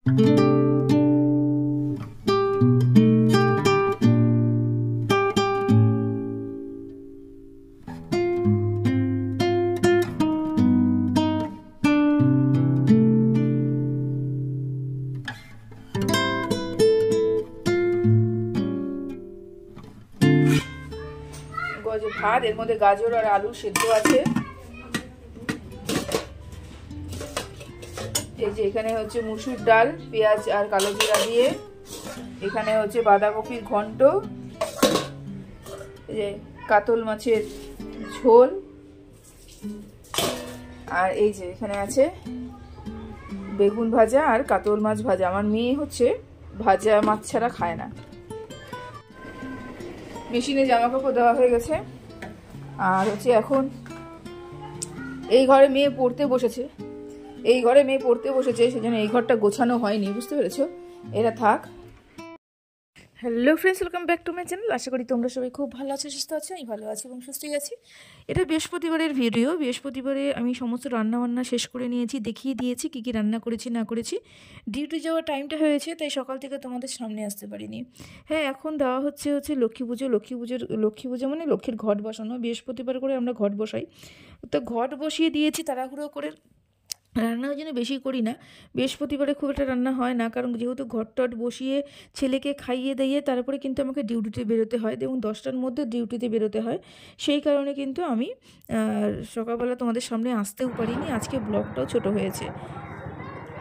ভাত, এর মধ্যে গাজর আর আলু সেদ্ধ আছে। এই যে এখানে হচ্ছে মুসুর ডাল, পেঁয়াজ আর কালো জিরা দিয়ে। এখানে হচ্ছে বাঁধাকপির ঘন্ট, এই যে কাতল মাছের ঝোল, আর এই যে এখানে আছে বেগুন ভাজা আর কাতল মাছ ভাজা। আমার মেয়ে হচ্ছে ভাজা মাছ ছাড়া খায় না। মেশিনে জামা কাপড় দেওয়া হয়ে গেছে। আর হচ্ছে এখন এই ঘরে মেয়ে পড়তে বসেছে, সেজন্য এই ঘরটা গোছানো হয়নি, বুঝতে পেরেছো? এটা থাক। Hello friends, welcome back to my channel. আশা করি তোমরা সবাই খুব ভালো আছো, সুস্থ আছো। আমি ভালো আছি এবং সুস্থই আছি। এটা বৃহস্পতিবারের ভিডিও। বৃহস্পতিবারে আমি সমস্ত রান্নাবান্না শেষ করে নিয়েছি, দেখিয়ে দিয়েছি কী কী রান্না করেছি না করেছি। ডিউটি যাওয়ার টাইমটা হয়েছে, তাই সকাল থেকে তোমাদের সামনে আসতে পারিনি। হ্যাঁ, এখন দেওয়া হচ্ছে লক্ষ্মী পুজো। লক্ষ্মী পুজো মানে লক্ষ্মীর ঘট বসানো। বৃহস্পতিবার করে আমরা ঘট বসাই, তো ঘট বসিয়ে দিয়েছি তাড়াহুড়ো করে। রান্না ওই জন্য বেশি করি না, বৃহস্পতিবারে খুব একটা রান্না হয় না, কারণ যেহেতু ঘট টট বসিয়ে ছেলেকে খাইয়ে দিয়ে তারপরে কিন্তু আমাকে ডিউটিতে বেরোতে হয়, এবং 10টার মধ্যে ডিউটিতে বেরোতে হয়। সেই কারণে কিন্তু আমি সকালবেলা তোমাদের সামনে আসতেও পারিনি। আজকে ব্লগটাও ছোট হয়েছে।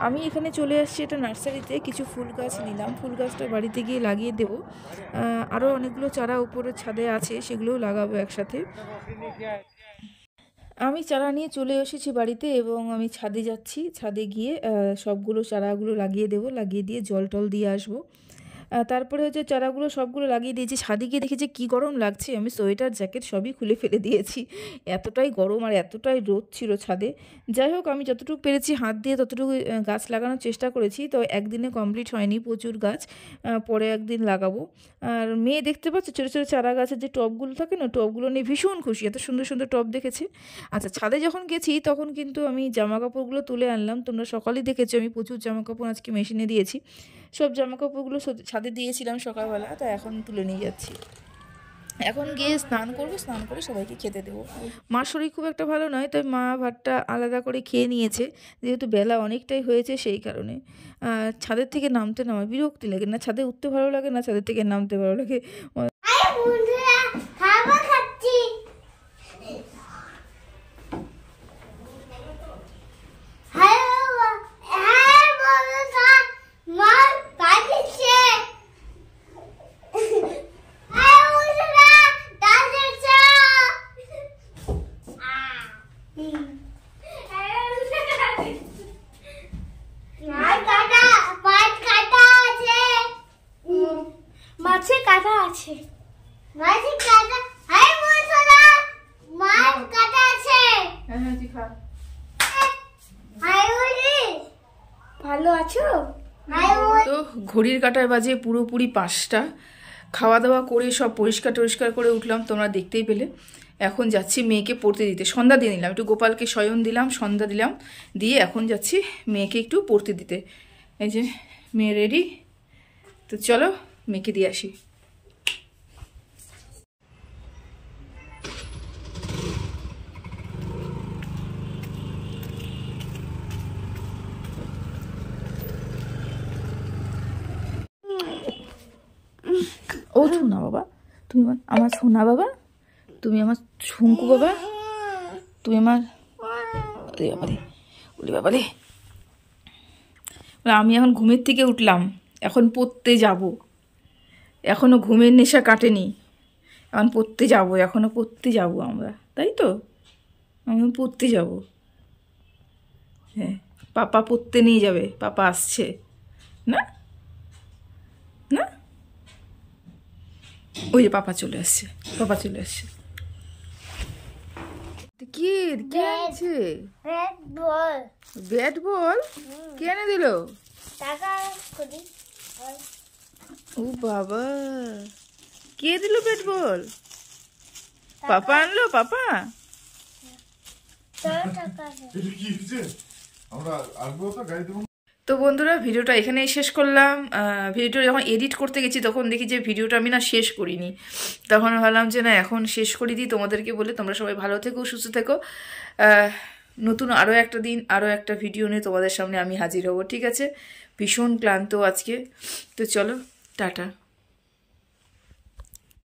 আমি এখানে চলে আসছি, এটা নার্সারিতে কিছু ফুল গাছ নিলাম। ফুল গাছটা বাড়িতে গিয়ে লাগিয়ে দেবো। আরও অনেকগুলো চারা উপরের ছাদে আছে, সেগুলোও লাগাবো একসাথে। আমি চারা নিয়ে চলে এসেছি বাড়িতে, এবং আমি ছাদে যাচ্ছি। ছাদে গিয়ে সবগুলো চারাগুলো লাগিয়ে দেবো, লাগিয়ে দিয়ে জল টল দিয়ে আসবো। তারপরে হচ্ছে চারাগুলো সবগুলো লাগিয়ে দিয়েছি। ছাদে গিয়ে দেখি যে কী গরম লাগছে। আমি সোয়েটার জ্যাকেট সবই খুলে ফেলে দিয়েছি, এতটাই গরম আর এতটাই রোদ ছিল ছাদে। যাই হোক, আমি যতটুকু পেরেছি হাত দিয়ে ততটুকু গাছ লাগানোর চেষ্টা করেছি। তো একদিনে কমপ্লিট হয়নি, প্রচুর গাছ, পরে একদিন লাগাবো। আর মেয়ে দেখতে পাচ্ছ ছোটো ছোটো চারা গাছের যে টবগুলো থাকে না, টবগুলো নিয়ে ভীষণ খুশি, এত সুন্দর সুন্দর টব দেখেছে। আচ্ছা, ছাদে যখন গেছি তখন কিন্তু আমি জামা কাপড়গুলো তুলে আনলাম। তোমরা সকালেই দেখেছো আমি প্রচুর জামা কাপড় আজকে মেশিনে দিয়েছি। সব জামা কাপড়গুলো ছাদে দিয়েছিলাম সকালবেলা, তো এখন তুলে নিয়ে যাচ্ছি। এখন গিয়ে স্নান করবো, স্নান করে সবাইকে খেতে দেবো। মার শরীর খুব একটা ভালো নয়, তাই মা ভাতটা আলাদা করে খেয়ে নিয়েছে, যেহেতু বেলা অনেকটাই হয়েছে সেই কারণে। ছাদের থেকে নামতে আমার বিরক্তি লাগে না, ছাদে উঠতে ভালো লাগে না, ছাদের থেকে নামতে ভালো লাগে। ভালো আছো? তো ঘড়ির কাঁটায় বাজে পুরোপুরি 5টা। খাওয়া দাওয়া করে সব পরিষ্কার টরিষ্কার করে উঠলাম, তোমরা দেখতেই পেলে। এখন যাচ্ছি মেয়েকে পড়তে দিতে। সন্ধ্যা দিয়ে নিলাম, একটু গোপালকে শয়ন দিলাম, সন্ধ্যা দিলাম, দিয়ে এখন যাচ্ছি মেয়েকে একটু পড়তে দিতে। এই যে মেয়ে রেডি, তো চলো মেয়েকে দিয়ে আসি। ও সোনা বাবা, তুমি আমার সোনা বাবা, তুমি আমার শঙ্কু বাবা, তুমি আমার বাবারে। আমি এখন ঘুমের থেকে উঠলাম, এখন পড়তে যাব। এখনও ঘুমের নেশা কাটেনি, এখন পড়তে যাব, এখনও পড়তে যাব আমরা, তাই তো? আমি পড়তে যাব। হ্যাঁ, পাপা পড়তে নিয়ে যাবে, পাপা আসছে না না, ওই যে পাপা চলে আসছে, পাপা চলে আসছে। কি কে আছে? ব্যাট বল কে এনে দিল? ও বাবা, কে দিল ব্যাট বল? পাপা আনলো, পাপা। তো বন্ধুরা ভিডিওটা এখানেই শেষ করলাম। ভিডিওটা যখন এডিট করতে গেছি তখন দেখি যে ভিডিওটা আমি না শেষ করিনি, তখন ভাবলাম যে না এখন শেষ করে দিই তোমাদেরকে বলে। তোমরা সবাই ভালো থেকো, সুস্থ থেকো। নতুন আরও একটা দিন আরও একটা ভিডিও নিয়ে তোমাদের সামনে আমি হাজির হব, ঠিক আছে? ভীষণ ক্লান্ত আজকে, তো চলো টাটা।